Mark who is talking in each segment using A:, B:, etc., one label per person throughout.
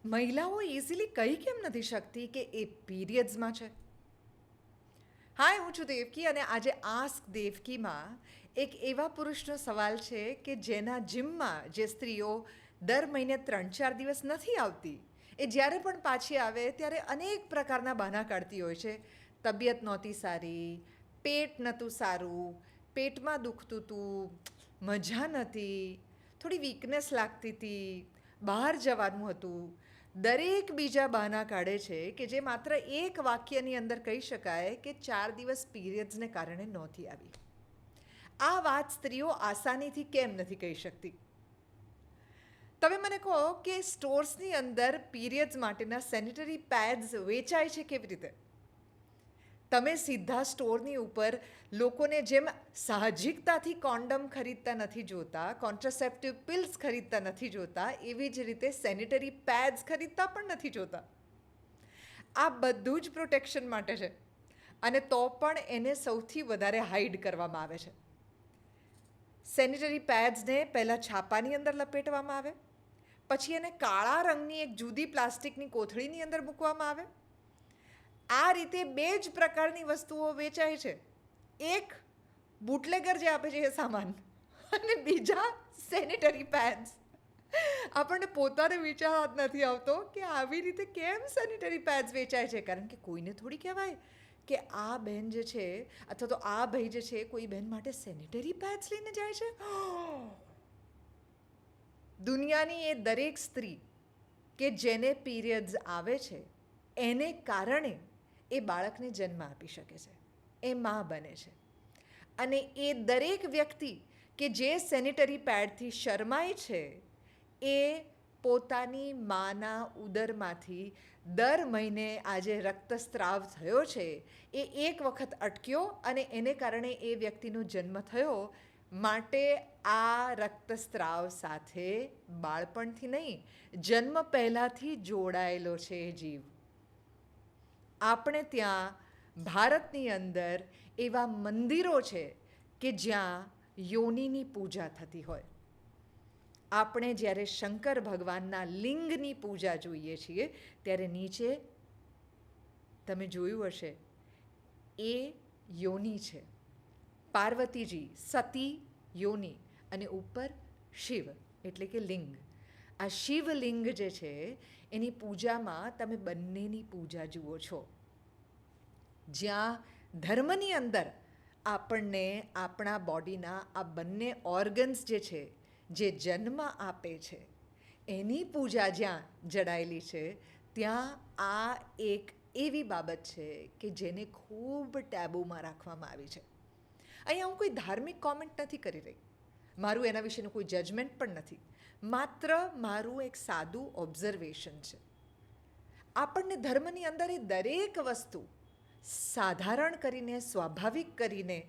A: મહિલાઓ ઇઝીલી કહી કેમ નથી શકતી કે એ પીરિયડ્સમાં છે? હાય, હું છું દેવકી અને આજે આસ્ક દેવકીમાં એક એવા પુરુષનો સવાલ છે કે જેના જિમમાં જે સ્ત્રીઓ દર મહિને 3-4 દિવસ નથી આવતી, એ જ્યારે પણ પાછી આવે ત્યારે અનેક પ્રકારના બહાના કાઢતી હોય છે. તબિયત નહોતી સારી, પેટ નહોતું સારું, પેટમાં દુખતું હતું, મજા નહોતી, થોડી વીકનેસ લાગતી હતી, બહાર જવાનું હતું. દરેક બીજા બહાના કાઢે છે કે જે માત્ર એક વાક્યની અંદર કહી શકાય કે 4 દિવસ પીરિયડ્સને કારણે નહોતી આવી. આ વાત સ્ત્રીઓ આસાનીથી કેમ નથી કહી શકતી? તમે મને કહો કે સ્ટોર્સની અંદર પીરિયડ્સ માટેના સેનિટરી પેડ્સ વેચાય છે કેવી રીતે? તમે સીધા સ્ટોરની ઉપર લોકોને જેમ સાહજિકતાથી કોન્ડમ ખરીદતા નથી જોતા, કોન્ટ્રાસેપ્ટિવ પિલ્સ ખરીદતા નથી જોતા, એવી જ રીતે સેનિટરી પેડ્સ ખરીદતા પણ નથી જોતા. આ બધું જ પ્રોટેક્શન માટે છે અને તો પણ એને સૌથી વધારે હાઈડ કરવામાં આવે છે. સેનિટરી પેડ્સને પહેલાં છાપાની અંદર લપેટવામાં આવે, પછી એને કાળા રંગની એક જુદી પ્લાસ્ટિકની કોથળીની અંદર મૂકવામાં આવે. આ રીતે બે જ પ્રકારની વસ્તુઓ વેચાય છે. એક બુટલેગર જે આપે છે એ સામાન, અને બીજા સેનિટરી પેડ્સ. આપણને પોતાને વિચાર જ નથી આવતો કે આવી રીતે કેમ સેનિટરી પેડ્સ વેચાય છે. કારણ કે કોઈને થોડી કહેવાય કે આ બહેન જે છે અથવા તો આ ભાઈ જે છે કોઈ બહેન માટે સેનિટરી પેડ્સ લઈને જાય છે. દુનિયાની એ દરેક સ્ત્રી કે જેને પીરિયડ્સ આવે છે એને કારણે એ બાળકને જન્મ આપી શકે છે, એ મા બને છે. અને એ દરેક વ્યક્તિ કે જે સેનિટરી પેડથી શરમાય છે એ પોતાની માના ઉદરમાંથી દર મહિને આજે રક્તસ્રાવ થયો છે એ એક વખત અટક્યો અને એને કારણે એ વ્યક્તિનો જન્મ થયો. માટે આ રક્તસ્રાવ સાથે બાળપણથી નહીં, જન્મ પહેલાંથી જોડાયેલો છે એ જીવ. આપણે ત્યાં ભારતની અંદર એવા મંદિરો છે કે જ્યાં યોનિની પૂજા થતી હોય. આપણે જ્યારે શંકર ભગવાનના લિંગની પૂજા જોઈએ છીએ ત્યારે નીચે તમે જોયું હશે એ યોનિ છે. પાર્વતીજી સતી યોનિ અને ઉપર શિવ એટલે કે લિંગ. આ શિવલિંગ જે છે એની પૂજામાં તમે બંનેની પૂજા જુઓ છો. જ્યાં ધર્મની અંદર આપણને આપણા બોડીના આ બંને ઓર્ગન્સ જે છે જે જન્મ આપે છે એની પૂજા જ્યાં જડાયેલી છે, ત્યાં આ એક એવી બાબત છે કે જેને ખૂબ ટેબુમાં રાખવામાં આવી છે. અહીંયા હું કોઈ ધાર્મિક કોમેન્ટ નથી કરી રહી, મારું એના વિશેનું કોઈ જજમેન્ટ પણ નથી, માત્ર મારું એક સાદું ઓબ્ઝર્વેશન છે. આપણને ધર્મની અંદર એ દરેક વસ્તુ સાધારણ કરીને, સ્વાભાવિક કરીને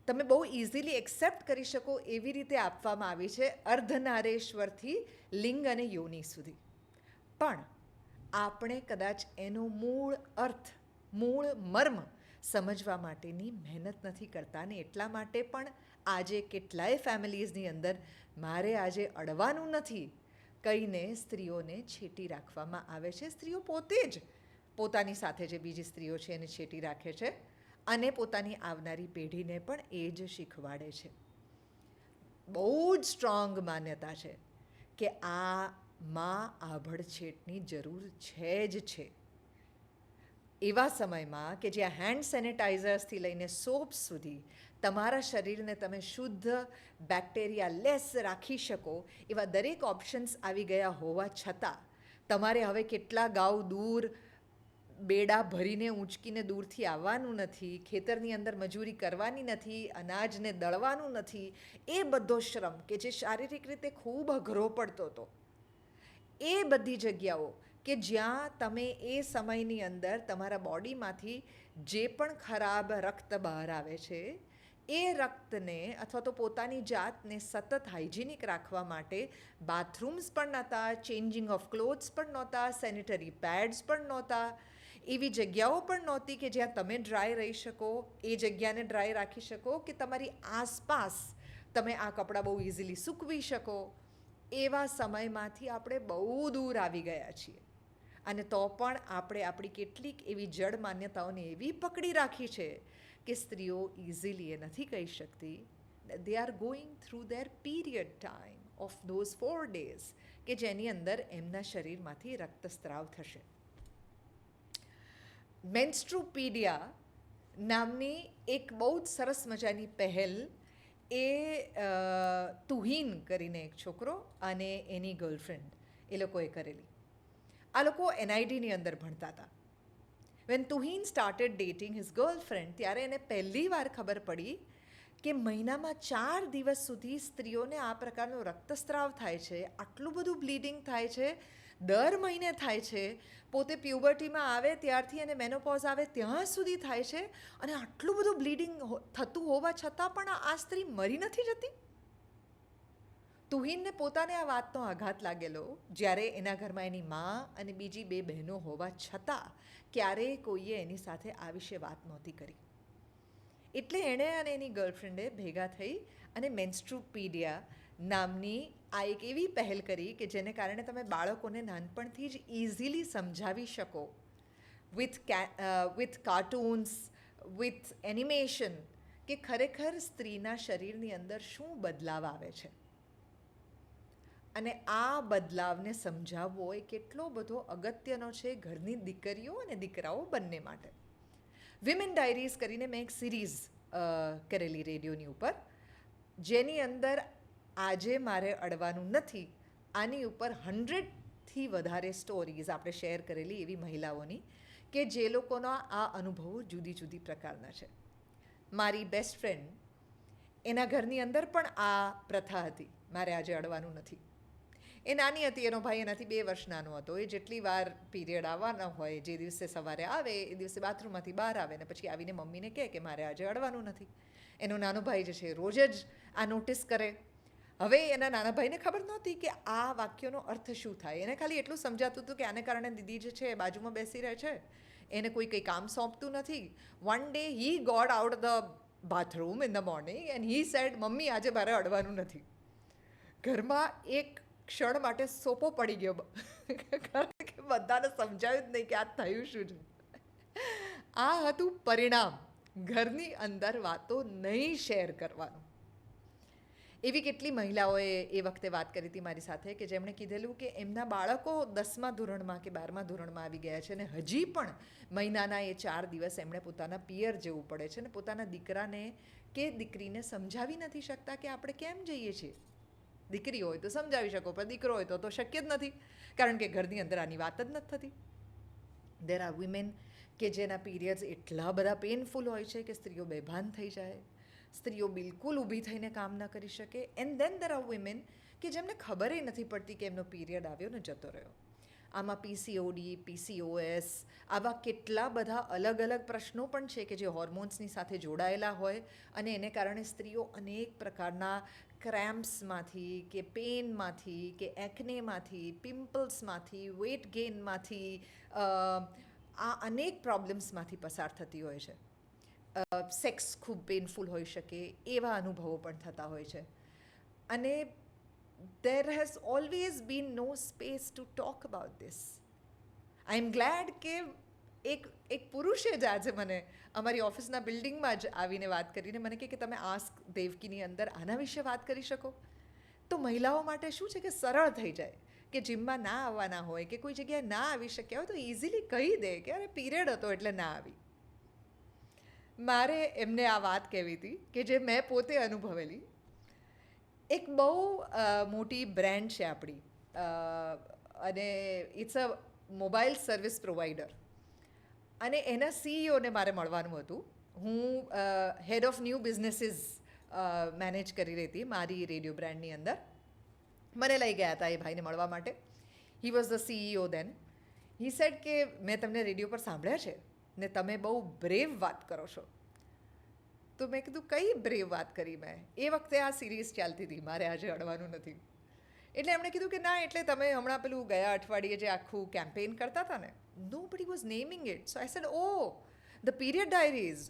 A: તમે બહુ ઇઝીલી એક્સેપ્ટ કરી શકો એવી રીતે આપવામાં આવી છે, અર્ધનારેશ્વરથી લિંગ અને યોનિ સુધી. પણ આપણે કદાચ એનો મૂળ અર્થ, મૂળ મર્મ સમજવા માટેની મહેનત નથી કરતા. ને એટલા માટે પણ આજે કેટલાય ફેમિલીઝની અંદર મારે આજે અડવાનું નથી કહીને સ્ત્રીઓને છેટી રાખવામાં આવે છે. સ્ત્રીઓ પોતે જ પોતાની સાથે જે બીજી સ્ત્રીઓ છે એને છેટી રાખે છે અને પોતાની આવનારી પેઢીને પણ એ જ શીખવાડે છે. બહુ જ સ્ટ્રોંગ માન્યતા છે કે આમાં આભડછેટની જરૂર છે જ છે. એવા સમયમાં કે જ્યાં હેન્ડ સેનિટાઈઝર્સથી લઈને સોપ્સ સુધી તમારા શરીરને તમે શુદ્ધ બેક્ટેરિયા લેસ રાખી શકો એવા દરેક ઓપ્શન્સ આવી ગયા હોવા છતાં તમારે હવે કેટલા ગાઉ દૂર બેડા ભરીને ઊંચકીને દૂરથી આવવાનું નથી, ખેતરની અંદર મજૂરી કરવાની નથી, અનાજને દળવાનું નથી. એ બધો શ્રમ કે જે શારીરિક રીતે ખૂબ અઘરો પડતો હતો, એ બધી જગ્યાઓ કે જ્યાં તમે એ સમયની અંદર તમારા બોડીમાંથી જે પણ ખરાબ રક્ત બહાર આવે છે એ રક્તને અથવા તો પોતાની જાતને સતત હાઇજેનિક રાખવા માટે બાથરૂમ્સ પણ નહોતા, ચેન્જિંગ ઓફ ક્લોથ્સ પણ નહોતા, સેનિટરી પેડ્સ પણ નહોતા, એવી જગ્યાઓ પણ નહોતી કે જ્યાં તમે ડ્રાય રહી શકો, એ જગ્યાને ડ્રાય રાખી શકો કે તમારી આસપાસ તમે આ કપડાં બહુ ઇઝીલી સૂકવી શકો. એવા સમયમાંથી આપણે બહુ દૂર આવી ગયા છીએ. અને તો પણ આપણે આપણી કેટલીક એવી જડ માન્યતાઓને એવી પકડી રાખી છે કે સ્ત્રીઓ ઇઝીલી એ નથી કહી શકતી they are going through there period time of those 4 days કે જેની અંદર એમના શરીરમાંથી રક્તસ્રાવ થશે. મેન્સ્ટ્રુપીડિયા નામની એક બહુ જ સરસ મજાની પહેલ એ તુહીન કરીને એક છોકરો અને એની ગર્લફ્રેન્ડ એ લોકોએ કરેલી. આ લોકો NIDની અંદર ભણતા હતા. When Tuhin started dating his girlfriend ત્યારે એને પહેલી વાર ખબર પડી કે મહિનામાં 4 દિવસ સુધી સ્ત્રીઓને આ પ્રકારનો રક્તસ્રાવ થાય છે, આટલું બધું બ્લીડિંગ થાય છે, દર મહિને થાય છે, પોતે પ્યુબર્ટીમાં આવે ત્યારથી અને મેનોપોઝ આવે ત્યાં સુધી થાય છે, અને આટલું બધું બ્લીડિંગ થતું હોવા છતાં પણ આ સ્ત્રી મરી નથી જતી. તુહીનને પોતાને આ વાતનો આઘાત લાગેલો જ્યારે એના ઘરમાં એની મા અને બીજી 2 બહેનો હોવા છતાં ક્યારેય કોઈએ એની સાથે આ વિશે વાત નહોતી કરી. એટલે એણે અને એની ગર્લફ્રેન્ડે ભેગા થઈ અને મેન્સ્ટ્રુપીડિયા નામની આ એક એવી પહેલ કરી કે જેને કારણે તમે બાળકોને નાનપણથી જ ઇઝીલી સમજાવી શકો વિથ કાર્ટૂન્સ, વિથ એનિમેશન, કે ખરેખર સ્ત્રીના શરીરની અંદર શું બદલાવ આવે છે. અને આ બદલાવને સમજાવવો એ કેટલો બધો અગત્યનો છે ઘરની દીકરીઓ અને દીકરાઓ બંને માટે. વિમેન ડાયરીઝ કરીને મેં એક સિરીઝ કરેલી રેડિયોની ઉપર, જેની અંદર આજે મારે અડવાનું નથી આની ઉપર 100થી વધારે સ્ટોરીઝ આપણે શેર કરેલી એવી મહિલાઓની કે જે લોકોના આ અનુભવો જુદી જુદી પ્રકારના છે. મારી બેસ્ટ ફ્રેન્ડ, એના ઘરની અંદર પણ આ પ્રથા હતી, મારે આજે અડવાનું નથી. એ નાની હતી, એનો ભાઈ એનાથી 2 વર્ષ નાનો હતો. એ જેટલી વાર પીરિયડ આવવાના હોય, જે દિવસે સવારે આવે એ દિવસે બાથરૂમમાંથી બહાર આવે ને પછી આવીને મમ્મીને કહે કે મારે આજે અડવાનું નથી. એનો નાનો ભાઈ જે છે રોજ જ આ નોટિસ કરે. હવે એના નાના ભાઈને ખબર નહોતી કે આ વાક્યનો અર્થ શું થાય. એને ખાલી એટલું સમજાતું હતું કે આને કારણે દીદી જે છે એ બાજુમાં બેસી રહે છે, એને કોઈ કંઈ કામ સોંપતું નથી. One day he got out the bathroom in the morning and he said, mummy આજે મારે અડવાનું નથી. ઘરમાં એક ક્ષણ માટે સોપો પડી ગયો, કારણ કે બધાને સમજાયું જ નહીં કે આ થયું શું છે. આ હતું પરિણામ ઘરની અંદર વાતો નહીં શેર કરવાનું. એવી કેટલી મહિલાઓએ એ વખતે વાત કરી હતી મારી સાથે કે જેમણે કીધેલું કે એમના બાળકો 10મા ધોરણમાં કે 12મા ધોરણમાં આવી ગયા છે અને હજી પણ મહિનાના એ 4 દિવસ એમણે પોતાના પિયર જવું પડે છે અને પોતાના દીકરાને કે દીકરીને સમજાવી નથી શકતા કે આપણે કેમ જઈએ છીએ. દીકરી હોય તો સમજાવી શકો, પણ દીકરો હોય તો શક્ય જ નથી, કારણ કે ઘરની અંદર આની વાત જ નથી થતી. દેર આર વિમેન કે જેના પીરિયડ્સ એટલા બધા પેઇનફુલ હોય છે કે સ્ત્રીઓ બેભાન થઈ જાય, સ્ત્રીઓ બિલકુલ ઊભી થઈને કામ ન કરી શકે. And then there are women કે જેમને ખબર નથી પડતી કે એમનો પીરિયડ આવ્યો ને જતો રહ્યો. આમાં PCOD, PCOS, આવા કેટલા બધા અલગ અલગ પ્રશ્નો પણ છે કે જે હોર્મોન્સની સાથે જોડાયેલા હોય અને એને કારણે સ્ત્રીઓ અનેક પ્રકારના ક્રેમ્પ્સમાંથી કે પેઇનમાંથી કે એકનેમાંથી, પિમ્પલ્સમાંથી, વેટ ગેઇનમાંથી, આ અનેક પ્રોબ્લેમ્સમાંથી પસાર થતી હોય છે. સેક્સ ખૂબ પેઇનફુલ હોઈ શકે એવા અનુભવો પણ થતા હોય છે. અને there has always been no space to talk about this. I am glad કે એક પુરુષે જ આજે મને અમારી ઓફિસના બિલ્ડિંગમાં જ આવીને વાત કરીને મને કહે કે તમે આસ્ક દેવકીની અંદર આના વિશે વાત કરી શકો. તો મહિલાઓ માટે શું છે કે સરળ થઈ જાય કે જિમમાં ના આવવાના હોય કે કોઈ જગ્યાએ ના આવી શક્યા હોય તો ઇઝીલી કહી દે કે અરે પીરિયડ હતો એટલે ના આવી. મારે એમને આ વાત કહેવી હતી કે જે મેં પોતે અનુભવેલી. એક બહુ મોટી બ્રાન્ડ છે આપણી, અને it's a mobile service provider, અને એના CEOને મારે મળવાનું હતું. હું head of new businesses manage કરી રહી હતી મારી રેડિયો બ્રાન્ડની અંદર. મને લઈ ગયા હતા એ ભાઈને મળવા માટે. He was the CEO then. He said કે મેં તમને રેડિયો પર સાંભળ્યા છે ને તમે બહુ બ્રેવ વાત કરો છો. તો મેં કીધું કઈ બ્રેવ વાત કરી મેં? એ વખતે આ સિરીઝ ચાલતી હતી મારે આજે અડવાનું નથી. એટલે એમણે કીધું કે ના, એટલે તમે હમણાં પેલું ગયા અઠવાડિયે જે આખું કેમ્પેઇન કરતા હતા ને, nobody was naming it. So I said, oh, the period diaries.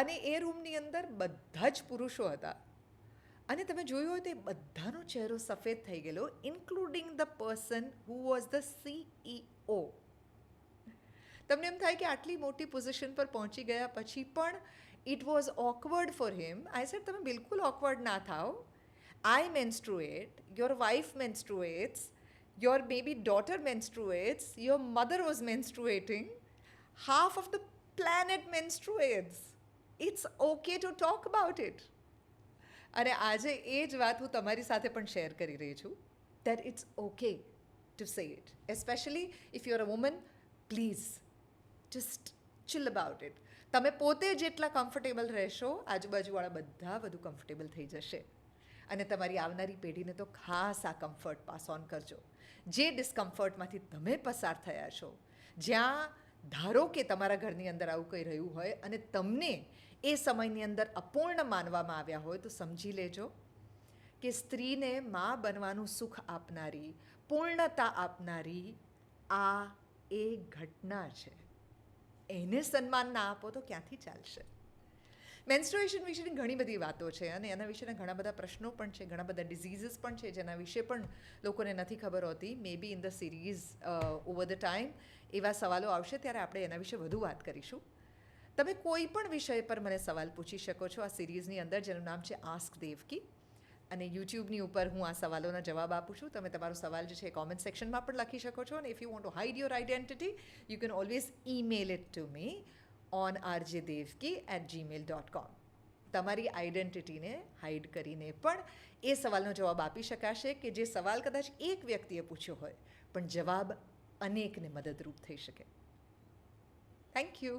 A: અને એ રૂમની અંદર બધા જ પુરુષો હતા અને તમે જોયું હોય તો એ બધાનો ચહેરો સફેદ થઈ ગયેલો, including the person who was the CEO. તમને એમ થાય કે આટલી મોટી પોઝિશન પર પહોંચી ગયા પછી પણ it was awkward for him. I said તમે બિલકુલ ઓકવર્ડ ના થાઓ. I menstruate, your wife menstruates, your baby daughter menstruates, your mother was menstruating, half of the planet menstruates. It's okay to talk about it. અને આજે એ જ વાત હું તમારી સાથે પણ શેર કરી રહી છું, that it's okay to say it. Especially if you're a woman, please just chill about it. તમે પોતે જેટલા કમ્ફર્ટેબલ રહેશો, આજુબાજુવાળા બધા વધુ કમ્ફર્ટેબલ થઈ જશે. અને તમારી આવનારી પેઢીને તો ખાસ આ કમ્ફર્ટ પાસ ઓન કરજો. જે ડિસ્કમ્ફર્ટમાંથી તમે પસાર થયા છો, જ્યાં ધારો કે તમારા ઘરની અંદર આવું કંઈ રહ્યું હોય અને તમને એ સમયની અંદર અપૂર્ણ માનવામાં આવ્યા હોય, તો સમજી લેજો કે સ્ત્રીને મા બનવાનું સુખ આપનારી, પૂર્ણતા આપનારી આ એ ઘટના છે. એને સન્માન ના આપો તો ક્યાંથી ચાલશે? મેન્સ્ટ્રુએશન વિશેની ઘણી બધી વાતો છે અને એના વિશેના ઘણા બધા પ્રશ્નો પણ છે, ઘણા બધા ડિઝીઝીસ પણ છે જેના વિશે પણ લોકોને નથી ખબર હોતી. Maybe in the series over the time એવા સવાલો આવશે ત્યારે આપણે એના વિશે વધુ વાત કરીશું. તમે કોઈ પણ વિષય પર મને સવાલ પૂછી શકો છો આ સિરીઝની અંદર, જેનું નામ છે આસ્ક દેવકી. અને યુટ્યુબની ઉપર હું આ સવાલોના જવાબ આપું છું. તમે તમારો સવાલ જે છે એ કોમેન્ટ સેક્શનમાં પણ લખી શકો છો. અને if you want to hide your identity, you can always email it to me on rjdevki@gmail.com. તમારી આઈડેન્ટિટીને હાઇડ કરીને પણ એ સવાલનો જવાબ આપી શકાશે કે જે સવાલ કદાચ એક વ્યક્તિએ પૂછ્યો હોય પણ જવાબ અનેકને મદદરૂપ થઈ શકે. Thank you.